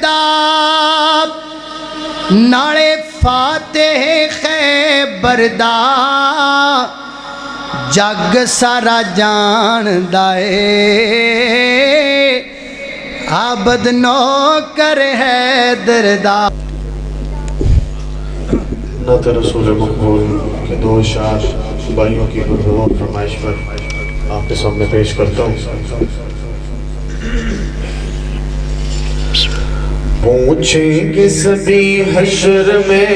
دا نالے فاتح خیبر دا جگ سارا جان دائے عابد نوکر حیدر دا نعت رسول مقبول کے دو اشعار بھائیوں کی گفتگو فرمائش پر آپ کے سامنے پیش کرتا ہوں. پوچھیں گے سبھی حشر میں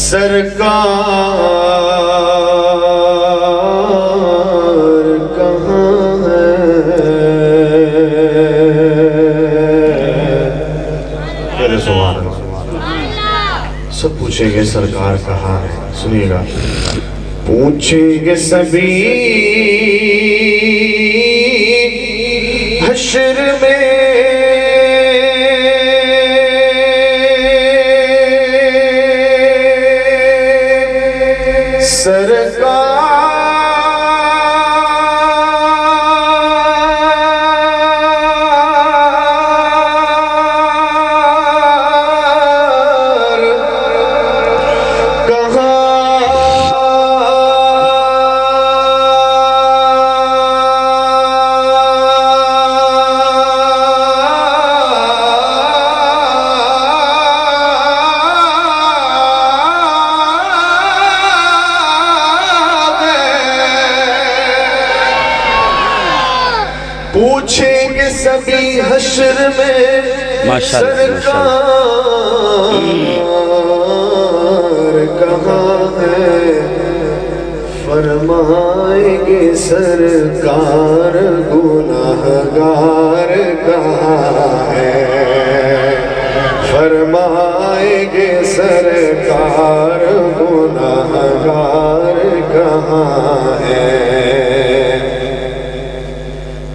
سرکار کہاں ہے. سبحان اللہ. سب پوچھیں گے سرکار کہاں ہے. سنیے گا. پوچھیں گے سبھی حشر میں پوچھیں گے سبھی حشر میں سرکار کہاں ہے. فرمائیں گے سرکار گناہگار کہاں ہے. فرمائیں گے سرکار گناہگار کہاں ہے.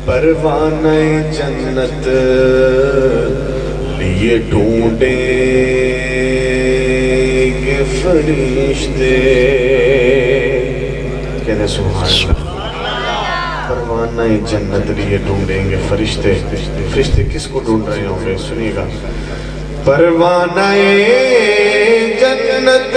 پروانہ جنت لیے ڈھونڈیں گے فرشتے. کہنے سبحان اللہ. پروانہ جنت لیے ڈھونڈیں گے فرشتے. فرشتے کس کو ڈھونڈ رہے ہوں گے؟ سنیے گا. پروانہ جنت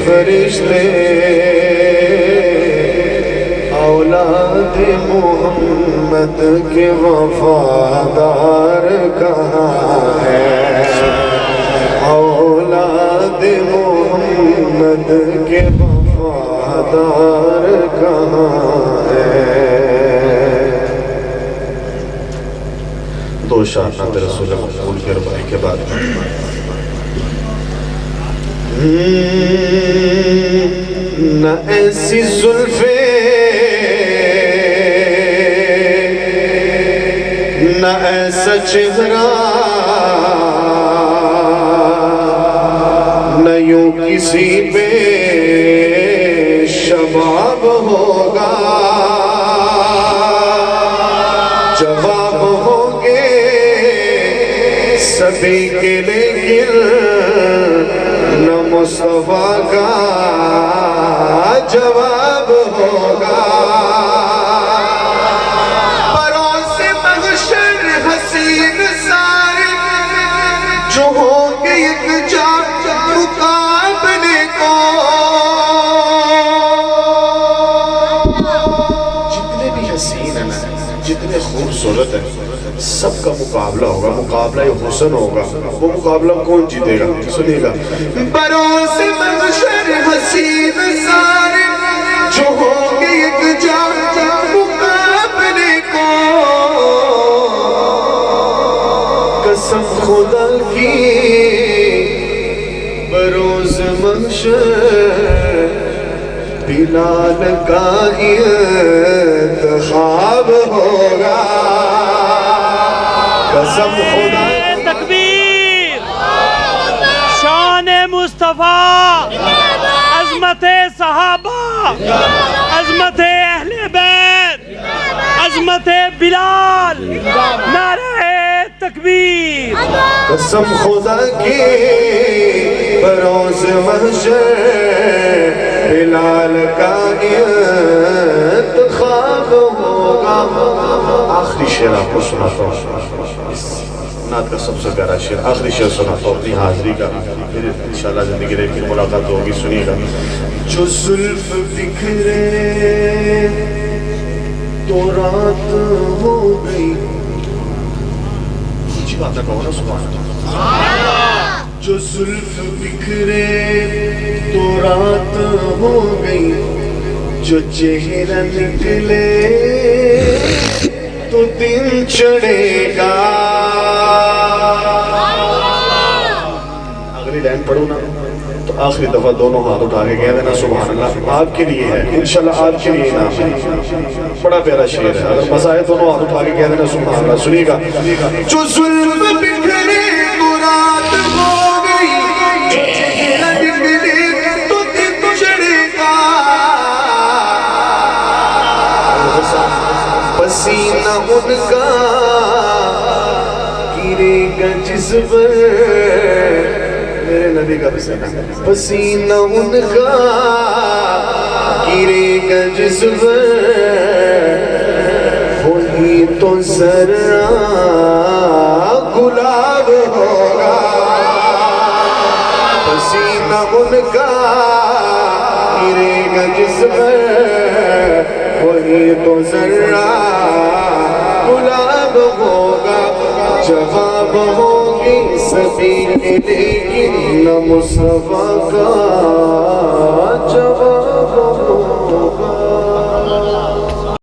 فرشتے اولاد محمد کے وفادار کہاں ہے. اولاد محمد کے وفادار کہاں ہے. دو اشعار نعت رسول مقبول کے ربائی کے بعد نہ ایسی زلفیں نہ ایسا چہرہ نہ یوں کسی پہ شباب ہوگا. جواب ہوں گے سبھی کے لیکن نہ مصطفیٰ کا جواب ہوگا. پروس محشر حسین سارے جو ہوں گے ایک جا مقابلے کو. جتنے بھی حسین ہیں جتنے خوبصورت ہیں سب کا مقابلہ ہوگا. مقابلہ حسن ہوگا. وہ مقابلہ کون جیتے گا؟ سنیے گا. بروس محشر حسین سارے جو ہوں گے ایک جا مقابلے کو. قسم خدا کی بروز محشر بلال کا انتخاب مصطفیٰ، عظمت صحابہ، عظمت اہل بیت، عظمت بلال، نعرہ تکبیر۔ قسم خدا کی بروز محشر بلال کا انتخاب ہوگا۔ آخری شعر آپ کو سناتا ہوں، اس نعت کا سب سے پیارا شعر، آخری شعر سناتا ہوں اپنی حاضری کا، پھر انشاءاللہ زندگی رہے کی ملاقات ہوگی، سنیے گا۔ جو زلف بکھرے تو رات ہو گئی، اچھی بات ہے کہو نا سبحان اللہ۔ جو زلف بکھرے تو رات ہو گئی، جو چہرہ نکلے تو دن چڑھے گا۔ اگلی لائن پڑھو نا تو آخری دفعہ دونوں ہاتھ اٹھا کے کہہ دینا سبحان اللہ، آپ کے لیے ہے انشاءاللہ، آپ کے لیے انعام ہے۔ بڑا پیارا شعر ہے، اگر مزہ آئے دونوں ہاتھ اٹھا کے کہہ دینا سبحان اللہ۔ سنیے گا۔ جو زلف بکھرے تو رات ہو گئی، جو چہرہ نکلے تو دن چڑھے گا۔ پسینہ ان کا گرے گا جسم پر، میرے نبی کا پسینہ، پسینہ ان کا گرے گا جسم پر، وہی تو ذرا گلاب ہوگا۔ پسینہ ان کا گرے گا جسم پر، وہی تو ذرا گلاب ہوگا۔ جواب ہوگی سبھی لیکن نہ مصطفیٰ کا